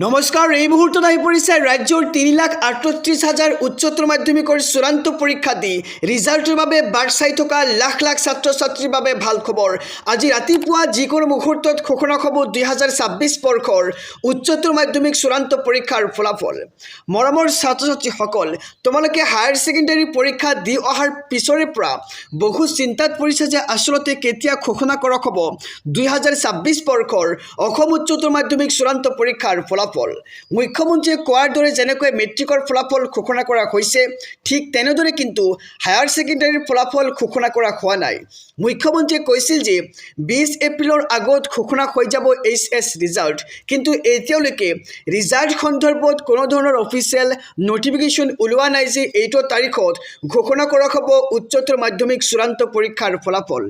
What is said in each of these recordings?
নমস্কাৰ এই মুহূৰ্তত আহি পৰিছে ৰাজ্যৰ ৩,৩৮,০০০ উচ্চতৰ মাধ্যমিকৰ চূড়ান্ত পৰীক্ষা দি ৰিজাল্টৰ বাবে বাট চাই থকা লাখ লাখ ছাত্ৰ ছাত্ৰীৰ বাবে ভাল খবৰ। আজি ৰাতিপুৱা যিকোনো মুহূৰ্তত ঘোষণা হ'ব ২০২৬ বৰ্ষৰ উচ্চতৰ মাধ্যমিক চূড়ান্ত পৰীক্ষাৰ ফলাফল। মৰমৰ ছাত্ৰ ছাত্ৰীসকল, তোমালোকে হায়াৰ ছেকেণ্ডাৰী পৰীক্ষা দি অহাৰ পিছৰে পৰা বহু চিন্তাত পৰিছে যে আচলতে কেতিয়া ঘোষণা কৰা হ'ব ২০২৬ বৰ্ষৰ অসম উচ্চতৰ মাধ্যমিক চূড়ান্ত পৰীক্ষাৰ ফলাফল। মুখ্যমন্ত্ৰীয়ে কোৱাৰ দৰে যেনেকৈ মেট্ৰিকৰ ফলাফল ঘোষণা কৰা হৈছে ঠিক তেনেদৰে কিন্তু হায়াৰ ছেকেণ্ডাৰীৰ ফলাফল ঘোষণা কৰা হোৱা নাই। মুখ্যমন্ত্ৰীয়ে কৈছিল যে ২০ এপ্ৰিলৰ আগত ঘোষণা হৈ যাব HS ৰিজাল্ট, কিন্তু এতিয়ালৈকে ৰিজাল্ট সন্দৰ্ভত কোনো ধৰণৰ অফিচিয়েল নটিফিকেশ্যন ওলোৱা নাই যে এইটো তাৰিখত ঘোষণা কৰা হ'ব উচ্চতৰ মাধ্যমিক চূড়ান্ত পৰীক্ষাৰ ফলাফল।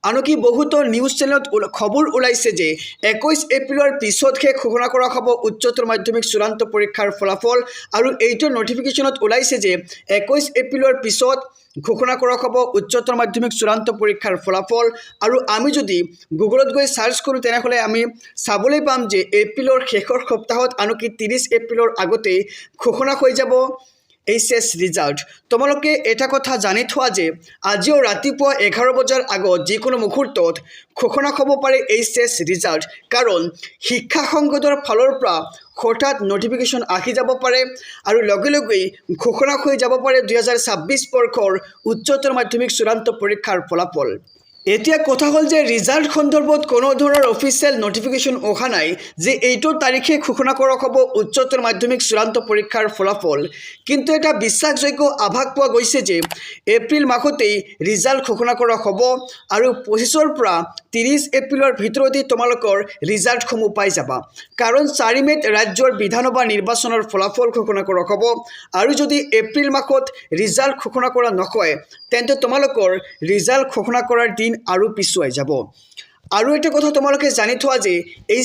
আনকি বহুতো নিউজ চেনেলত খবৰ ওলাইছে যে ২১ এপ্ৰিলৰ পিছতহে ঘোষণা কৰা হ'ব উচ্চতৰ মাধ্যমিক চূড়ান্ত পৰীক্ষাৰ ফলাফল, আৰু এইটো নটিফিকেশ্যনত ওলাইছে যে ২১ এপ্ৰিলৰ পিছত ঘোষণা কৰা হ'ব উচ্চতৰ মাধ্যমিক চূড়ান্ত পৰীক্ষাৰ ফলাফল। আৰু আমি যদি গুগলত গৈ চাৰ্চ কৰোঁ তেনেহ'লে আমি চাবলৈ পাম যে এপ্ৰিলৰ শেষৰ সপ্তাহত আনকি ৩০ এপ্ৰিলৰ আগতেই ঘোষণা হৈ যাব HS ৰিজাল্ট। তোমালোকে এটা কথা জানি থোৱা যে আজিও ৰাতিপুৱা ১১ বজাৰ আগত যিকোনো মুহূৰ্তত ঘোষণা হ'ব পাৰে HS ৰিজাল্ট, কাৰণ শিক্ষা সংসদৰ ফালৰ পৰা হঠাৎ নটিফিকেশ্যন আহি যাব পাৰে আৰু লগে লগেই ঘোষণা হৈ যাব পাৰে ২০২৬ বৰ্ষৰ উচ্চতৰ মাধ্যমিক চূড়ান্ত পৰীক্ষাৰ ফলাফল। এতিয়া কথা হ'ল যে ৰিজাল্ট সন্দৰ্ভত কোনো ধৰণৰ অফিচিয়েল নটিফিকেশ্যন অহা নাই যে এইটো তাৰিখে ঘোষণা কৰা হ'ব উচ্চতৰ মাধ্যমিক চূড়ান্ত পৰীক্ষাৰ ফলাফল, কিন্তু এটা বিশ্বাসযোগ্য আভাস পোৱা গৈছে যে এপ্ৰিল মাহতেই ৰিজাল্ট ঘোষণা কৰা হ'ব আৰু ২৫ৰ পৰা ৩০ এপ্ৰিলৰ ভিতৰতেই তোমালোকৰ ৰিজাল্টসমূহ পাই যাবা, কাৰণ ৪ মে'ত ৰাজ্যৰ বিধানসভা নিৰ্বাচনৰ ফলাফল ঘোষণা কৰা হ'ব। আৰু যদি এপ্ৰিল মাহত ৰিজাল্ট ঘোষণা কৰা নহয় তেন্তে তোমালোকৰ ৰিজাল্ট ঘোষণা কৰাৰ দিন আৰু পিছুৱাই যাব। আৰু এটা কথা তোমালোকে জানি থোৱা যে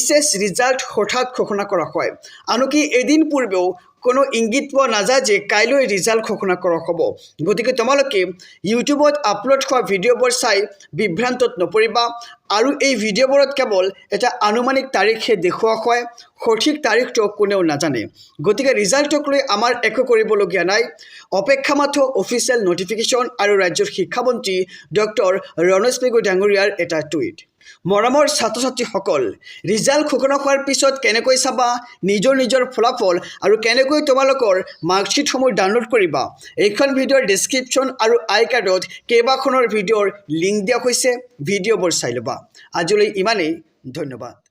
HS ৰিজাল্ট হঠাৎ ঘোষণা কৰা হয়, আনকি এদিন পূৰ্বেও কোনো ইংগিত পোৱা নাযায় যে কাইলৈ ৰিজাল্ট ঘোষণা কৰা হ'ব। গতিকে তোমালোকে ইউটিউবত আপলোড হোৱা ভিডিঅ'বোৰ চাই বিভ্ৰান্তত নপৰিবা, আৰু এই ভিডিঅ'বোৰত কেৱল এটা আনুমানিক তাৰিখহে দেখুওৱা হয়, সঠিক তাৰিখটো কোনেও নাজানে। গতিকে ৰিজাল্টক লৈ আমাৰ একো কৰিবলগীয়া নাই, অপেক্ষা মাথো অফিচিয়েল নটিফিকেশ্যন আৰু ৰাজ্যৰ শিক্ষামন্ত্ৰী ডক্টৰ ৰণোজ পেগু ডাঙৰীয়াৰ এটা টুইট। মৰমৰ ছাত্ৰ ছাত্ৰীসকল, ৰিজাল্ট ঘোষণা হোৱাৰ পিছত কেনেকৈ চাবা নিজৰ ফলাফল আৰু কেনেকৈ তোমালোকৰ মাৰ্কশ্বিটসমূহ ডাউনলোড কৰিবা, এইখন ভিডিঅ'ৰ ডেছক্ৰিপশ্যন আৰু আই কাৰ্ডত কেইবাখনৰ ভিডিঅ'ৰ লিংক দিয়া হৈছে, ভিডিঅ'বোৰ চাই ল'বা। আজিলৈ ইমানেই, ধন্যবাদ।